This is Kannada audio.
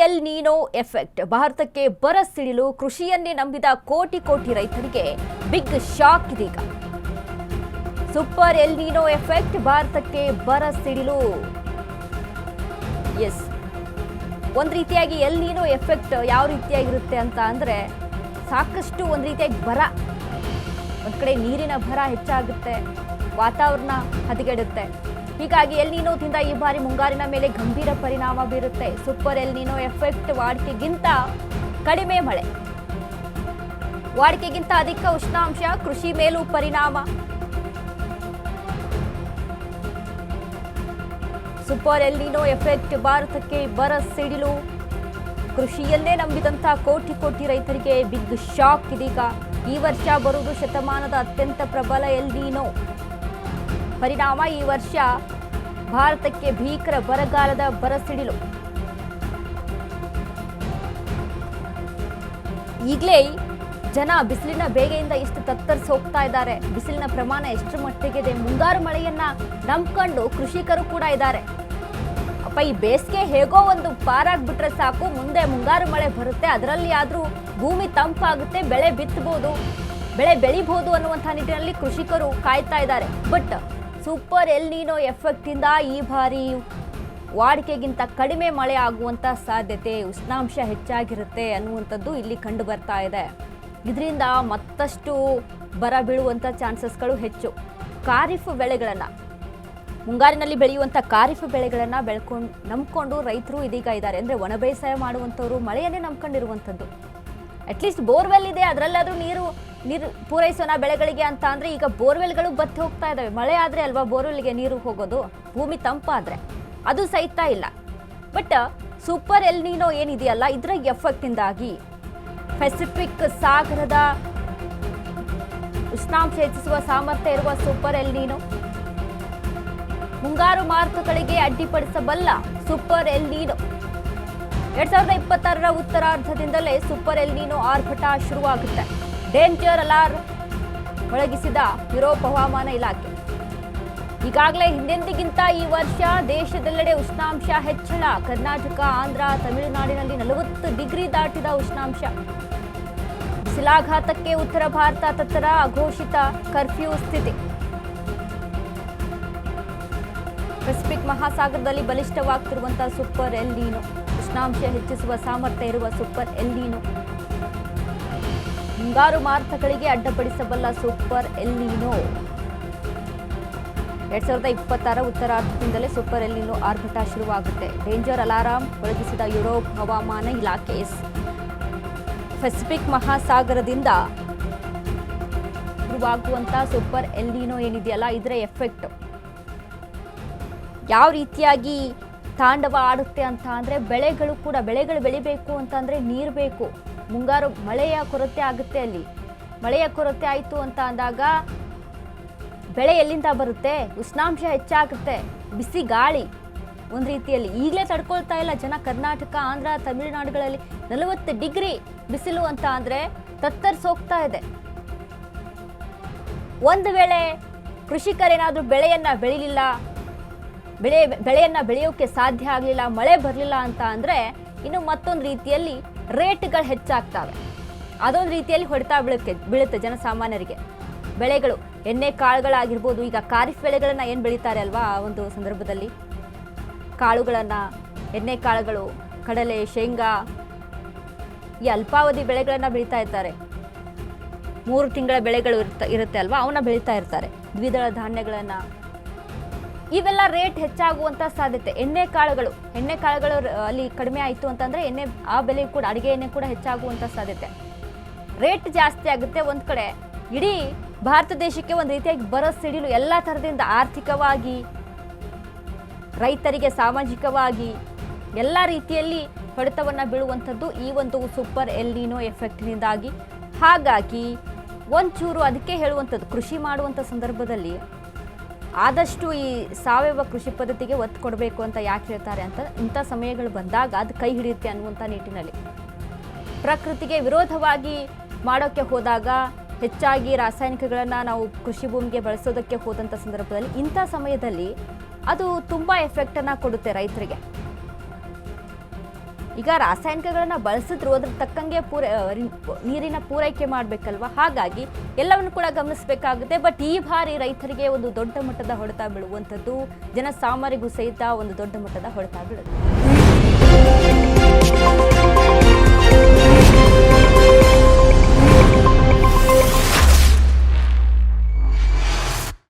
ಎಲ್ ನೀನೋ ಎಫೆಕ್ಟ್ ಭಾರತಕ್ಕೆ ಬರ ಸಿಡಿಲು ಕೃಷಿಯನ್ನೇ ನಂಬಿದ ಕೋಟಿ ಕೋಟಿ ರೈತರಿಗೆ ಬಿಗ್ ಶಾಕ್ ಇದೀಗ. ಸೂಪರ್ ಎಲ್ ನೀನೋ ಎಫೆಕ್ಟ್ ಭಾರತಕ್ಕೆ ಬರ ಸಿಡಿಲು. ಎಸ್, ಒಂದ್ ರೀತಿಯಾಗಿ ಎಲ್ ನೀನೋ ಎಫೆಕ್ಟ್ ಯಾವ ರೀತಿಯಾಗಿರುತ್ತೆ ಅಂತ ಅಂದ್ರೆ ಸಾಕಷ್ಟು ಒಂದ್ ರೀತಿಯಾಗಿ ಬರ, ಒಂದ್ ಕಡೆ ನೀರಿನ ಭರ ಹೆಚ್ಚಾಗುತ್ತೆ, ವಾತಾವರಣ ಹದಗೆಡುತ್ತೆ. ಹೀಗಾಗಿ ಎಲ್ ನೀನೋದಿಂದ ಈ ಬಾರಿ ಮುಂಗಾರಿನ ಮೇಲೆ ಗಂಭೀರ ಪರಿಣಾಮ ಬೀರುತ್ತೆ. ಸೂಪರ್ ಎಲ್ ನೀನೋ ಎಫೆಕ್ಟ್ ವಾಡಿಕೆಗಿಂತ ಕಡಿಮೆ ಮಳೆ, ವಾಡಿಕೆಗಿಂತ ಅಧಿಕ ಉಷ್ಣಾಂಶ, ಕೃಷಿ ಮೇಲೂ ಪರಿಣಾಮ. ಸೂಪರ್ ಎಲ್ ನೀನೋ ಎಫೆಕ್ಟ್ ಭಾರತಕ್ಕೆ ಬರ ಸಿಡಿಲು, ಕೃಷಿಯನ್ನೇ ನಂಬಿದಂತ ಕೋಟಿ ಕೋಟಿ ರೈತರಿಗೆ ಬಿಗ್ ಶಾಕ್ ಇದೀಗ. ಈ ವರ್ಷ ಬರುವುದು ಶತಮಾನದ ಅತ್ಯಂತ ಪ್ರಬಲ ಎಲ್ ನೀನೋ ಪರಿಣಾಮ. ಈ ವರ್ಷ ಭಾರತಕ್ಕೆ ಭೀಕರ ಬರಗಾಲದ ಬರಸಿಡಿಲು. ಈಗಲೇ ಜನ ಬಿಸಿಲಿನ ಬೇಗೆಯಿಂದ ಎಷ್ಟು ತತ್ತರಿಸಿ ಹೋಗ್ತಾ ಇದ್ದಾರೆ, ಬಿಸಿಲಿನ ಪ್ರಮಾಣ ಎಷ್ಟು ಮಟ್ಟಿಗಿದೆ. ಮುಂಗಾರು ಮಳೆಯನ್ನ ನಂಬ್ಕೊಂಡು ಕೃಷಿಕರು ಕೂಡ ಇದ್ದಾರೆ. ಅಪ್ಪ, ಈ ಬೇಸಿಗೆ ಹೇಗೋ ಒಂದು ಪಾರಾಗ್ಬಿಟ್ರೆ ಸಾಕು, ಮುಂದೆ ಮುಂಗಾರು ಮಳೆ ಬರುತ್ತೆ, ಅದರಲ್ಲಿ ಆದ್ರೂ ಭೂಮಿ ತಂಪಾಗುತ್ತೆ, ಬೆಳೆ ಬಿತ್ತಬಹುದು, ಬೆಳೆ ಬೆಳಿಬಹುದು ಅನ್ನುವಂಥ ನಿಟ್ಟಿನಲ್ಲಿ ಕೃಷಿಕರು ಕಾಯ್ತಾ ಇದ್ದಾರೆ. ಬಟ್ ಸೂಪರ್ ಎಲ್ ನೀನೋ ಎಫೆಕ್ಟ್ ಇಂದ ಈ ಬಾರಿ ವಾಡಿಕೆಗಿಂತ ಕಡಿಮೆ ಮಳೆ ಆಗುವಂತ ಸಾಧ್ಯತೆ, ಉಷ್ಣಾಂಶ ಹೆಚ್ಚಾಗಿರುತ್ತೆ ಅನ್ನುವಂಥದ್ದು ಇಲ್ಲಿ ಕಂಡು ಬರ್ತಾ ಇದೆ. ಇದರಿಂದ ಮತ್ತಷ್ಟು ಬರ ಬೀಳುವಂತ ಚಾನ್ಸಸ್ಗಳು ಹೆಚ್ಚು. ಖಾರಿಫ್ ಬೆಳೆಗಳನ್ನ, ಮುಂಗಾರಿನಲ್ಲಿ ಬೆಳೆಯುವಂಥ ಖಾರಿಫ್ ಬೆಳೆಗಳನ್ನ ನಂಬ್ಕೊಂಡು ರೈತರು ಇದೀಗ ಇದ್ದಾರೆ. ಅಂದ್ರೆ ಒಣ ಬೇಸಾಯ ಮಾಡುವಂಥವ್ರು ಮಳೆಯನ್ನೇ ನಂಬ್ಕೊಂಡಿರುವಂಥದ್ದು. ಅಟ್ಲೀಸ್ಟ್ ಬೋರ್ವೆಲ್ ಇದೆ, ಅದರಲ್ಲಾದ್ರೂ ನೀರು ಪೂರೈಸೋಣ ಬೆಳೆಗಳಿಗೆ ಅಂತ ಅಂದ್ರೆ ಈಗ ಬೋರ್ವೆಲ್ಗಳು ಬತ್ತಿ ಹೋಗ್ತಾ ಇದಾವೆ. ಮಳೆ ಆದ್ರೆ ಅಲ್ವಾ ಬೋರ್ವೆಲ್ಗೆ ನೀರು ಹೋಗೋದು, ಭೂಮಿ ತಂಪಾದ್ರೆ. ಅದು ಸಹಿತ ಇಲ್ಲ. ಬಟ್ ಸೂಪರ್ ಎಲ್ ನೀನೋ ಏನಿದೆಯಲ್ಲ, ಇದರ ಎಫೆಕ್ಟ್ ಇಂದಾಗಿ ಪೆಸಿಫಿಕ್ ಸಾಗರದ ಉಷ್ಣಾಂಶ ಹೆಚ್ಚಿಸುವ ಸಾಮರ್ಥ್ಯ ಇರುವ ಸೂಪರ್ ಎಲ್ ನೀನೋ, ಮುಂಗಾರು ಮಾರುತಗಳಿಗೆ ಅಡ್ಡಿಪಡಿಸಬಲ್ಲ ಸೂಪರ್ ಎಲ್ ನೀನೋ. 2026ರ ಉತ್ತರಾರ್ಧದಿಂದಲೇ ಸೂಪರ್ ಎಲ್ ನೀನೋ ಆರ್ಭಟ ಶುರುವಾಗುತ್ತೆ. ಡೇಂಜರ್ ಅಲಾರ್ಮ್ ಮೊಳಗಿಸಿದ ಯುರೋಪ್ ಹವಾಮಾನ ಇಲಾಖೆ. ಈಗಾಗಲೇ ಹಿಂದೆಂದಿಗಿಂತ ಈ ವರ್ಷ ದೇಶದೆಲ್ಲೆಡೆ ಉಷ್ಣಾಂಶ ಹೆಚ್ಚಳ. ಕರ್ನಾಟಕ, ಆಂಧ್ರ, ತಮಿಳುನಾಡಿನಲ್ಲಿ 40 ಡಿಗ್ರಿ ದಾಟಿದ ಉಷ್ಣಾಂಶ. ಬಿಸಿಲಾಘಾತಕ್ಕೆ ಉತ್ತರ ಭಾರತ ತತ್ತರ, ಅಘೋಷಿತ ಕರ್ಫ್ಯೂ ಸ್ಥಿತಿ. ಪೆಸಿಫಿಕ್ ಮಹಾಸಾಗರದಲ್ಲಿ ಬಲಿಷ್ಠವಾಗ್ತಿರುವಂತಹ ಸೂಪರ್ ಎಲ್ ನೀನೋ, ಉಷ್ಣಾಂಶ ಹೆಚ್ಚಿಸುವ ಸಾಮರ್ಥ್ಯ ಇರುವ ಸೂಪರ್ ಎಲ್ ನೀನೋ, ಮುಂಗಾರು ಮಾರುತಗಳಿಗೆ ಅಡ್ಡಪಡಿಸಬಲ್ಲ ಸೂಪರ್ ಎಲ್ ನೀನೋ. 2026 ಉತ್ತರಾರ್ಧದಿಂದಲೇ ಸೂಪರ್ ಎಲ್ ನೀನೋ ಆರ್ಭಟ ಶುರುವಾಗುತ್ತೆ. ಡೇಂಜರ್ ಅಲಾರಾಮ್ ಮೊಳಗಿಸಿದ ಯುರೋಪ್ ಹವಾಮಾನ ಇಲಾಖೆ. ಪೆಸಿಫಿಕ್ ಮಹಾಸಾಗರದಿಂದ ಶುರುವಾಗುವಂತಹ ಸೂಪರ್ ಎಲ್ ನೀನೋ ಏನಿದೆಯಲ್ಲ, ಇದರ ಎಫೆಕ್ಟ್ ಯಾವ ರೀತಿಯಾಗಿ ತಾಂಡವ ಆಡುತ್ತೆ ಅಂತ ಅಂದ್ರೆ ಬೆಳೆಗಳು ಬೆಳಿಬೇಕು ಅಂತಂದ್ರೆ ನೀರು ಬೇಕು. ಮುಂಗಾರು ಮಳೆಯ ಕೊರತೆ ಆಗುತ್ತೆ. ಅಲ್ಲಿ ಮಳೆಯ ಕೊರತೆ ಆಯಿತು ಅಂತ ಅಂದಾಗ ಬೆಳೆ ಎಲ್ಲಿಂದ ಬರುತ್ತೆ? ಉಷ್ಣಾಂಶ ಹೆಚ್ಚಾಗುತ್ತೆ, ಬಿಸಿ ಗಾಳಿ ಒಂದು ರೀತಿಯಲ್ಲಿ ಈಗಲೇ ತಡ್ಕೊಳ್ತಾ ಇಲ್ಲ ಜನ. ಕರ್ನಾಟಕ, ಆಂಧ್ರ, ತಮಿಳುನಾಡುಗಳಲ್ಲಿ 40 ಡಿಗ್ರಿ ಬಿಸಿಲು ಅಂತ ಅಂದ್ರೆ ತತ್ತರಿಸಿ ಹೋಗ್ತಾ ಇದೆ. ಒಂದು ವೇಳೆ ಕೃಷಿಕರೇನಾದ್ರೂ ಬೆಳೆಯನ್ನ ಬೆಳೆಯೋಕೆ ಸಾಧ್ಯ ಆಗಲಿಲ್ಲ, ಮಳೆ ಬರಲಿಲ್ಲ ಅಂತ ಅಂದ್ರೆ ಇನ್ನು ಮತ್ತೊಂದು ರೀತಿಯಲ್ಲಿ ರೇಟ್ಗಳು ಹೆಚ್ಚಾಗ್ತವೆ. ಅದೊಂದು ರೀತಿಯಲ್ಲಿ ಹೊಡೆತ ಬೀಳುತ್ತೆ ಜನಸಾಮಾನ್ಯರಿಗೆ. ಬೆಳೆಗಳು, ಎಣ್ಣೆ ಕಾಳುಗಳಾಗಿರ್ಬೋದು, ಈಗ ಖಾರಿಫ್ ಬೆಳೆಗಳನ್ನ ಏನು ಬೆಳೀತಾರೆ ಅಲ್ವಾ, ಆ ಒಂದು ಸಂದರ್ಭದಲ್ಲಿ ಕಾಳುಗಳನ್ನ, ಎಣ್ಣೆ ಕಾಳುಗಳು, ಕಡಲೆ, ಶೇಂಗಾ, ಈ ಅಲ್ಪಾವಧಿ ಬೆಳೆಗಳನ್ನ ಬೆಳೀತಾ ಇರ್ತಾರೆ. 3 ತಿಂಗಳ ಬೆಳೆಗಳು ಇರುತ್ತೆ ಅಲ್ವಾ, ಅವನ್ನ ಬೆಳೀತಾ ಇರ್ತಾರೆ. ದ್ವಿದಳ ಧಾನ್ಯಗಳನ್ನ, ಇವೆಲ್ಲ ರೇಟ್ ಹೆಚ್ಚಾಗುವಂತ ಸಾಧ್ಯತೆ. ಎಣ್ಣೆ ಕಾಳುಗಳು ಅಲ್ಲಿ ಕಡಿಮೆ ಆಯಿತು ಅಂತಂದ್ರೆ ಆ ಬೆಲೆ ಕೂಡ, ಅಡಿಗೆ ಎಣ್ಣೆ ಕೂಡ ಹೆಚ್ಚಾಗುವಂತ ಸಾಧ್ಯತೆ. ರೇಟ್ ಜಾಸ್ತಿ ಆಗುತ್ತೆ. ಒಂದ್ ಕಡೆ ಇಡೀ ಭಾರತ ದೇಶಕ್ಕೆ ಒಂದು ರೀತಿಯಾಗಿ ಬರ ಸಿಡಿಲು, ಎಲ್ಲ ಥರದಿಂದ ಆರ್ಥಿಕವಾಗಿ, ರೈತರಿಗೆ ಸಾಮಾಜಿಕವಾಗಿ ಎಲ್ಲ ರೀತಿಯಲ್ಲಿ ಹೊಡೆತವನ್ನ ಬೀಳುವಂಥದ್ದು ಈ ಒಂದು ಸೂಪರ್ ಎಲ್ ನೀನೋ ಎಫೆಕ್ಟ್ನಿಂದಾಗಿ. ಹಾಗಾಗಿ ಒಂಚೂರು ಅದಕ್ಕೆ ಹೇಳುವಂಥದ್ದು, ಕೃಷಿ ಮಾಡುವಂಥ ಸಂದರ್ಭದಲ್ಲಿ ಆದಷ್ಟು ಈ ಸಾವಯವ ಕೃಷಿ ಪದ್ಧತಿಗೆ ಒತ್ತು ಕೊಡಬೇಕು ಅಂತ ಯಾಕೆ ಹೇಳ್ತಾರೆ ಅಂತ, ಇಂಥ ಸಮಯಗಳು ಬಂದಾಗ ಅದು ಕೈ ಹಿಡಿಯುತ್ತೆ ಅನ್ನುವಂಥ ನಿಟ್ಟಿನಲ್ಲಿ. ಪ್ರಕೃತಿಗೆ ವಿರೋಧವಾಗಿ ಮಾಡೋಕ್ಕೆ ಹೋದಾಗ, ಹೆಚ್ಚಾಗಿ ರಾಸಾಯನಿಕಗಳನ್ನು ನಾವು ಕೃಷಿ ಭೂಮಿಗೆ ಬಳಸೋದಕ್ಕೆ ಹೋದಂಥ ಸಂದರ್ಭದಲ್ಲಿ, ಇಂಥ ಸಮಯದಲ್ಲಿ ಅದು ತುಂಬ ಎಫೆಕ್ಟನ್ನು ಕೊಡುತ್ತೆ ರೈತರಿಗೆ. ಈಗ ರಾಸಾಯನಿಕಗಳನ್ನ ಬಳಸಿದ್ರು ಅದ್ರ ತಕ್ಕಂಗೆ ನೀರಿನ ಪೂರೈಕೆ ಮಾಡಬೇಕಲ್ವಾ, ಹಾಗಾಗಿ ಎಲ್ಲವನ್ನು ಕೂಡ ಗಮನಿಸಬೇಕಾಗುತ್ತೆ. ಬಟ್ ಈ ಬಾರಿ ರೈತರಿಗೆ ಒಂದು ದೊಡ್ಡ ಮಟ್ಟದ ಹೊಡೆತ ಬೀಳುವಂಥದ್ದು, ಜನಸಾಮಾನ್ಯರಿಗೂ ಸಹಿತ ಒಂದು ದೊಡ್ಡ ಮಟ್ಟದ ಹೊಡೆತ ಬೀಳುತ್ತೆ.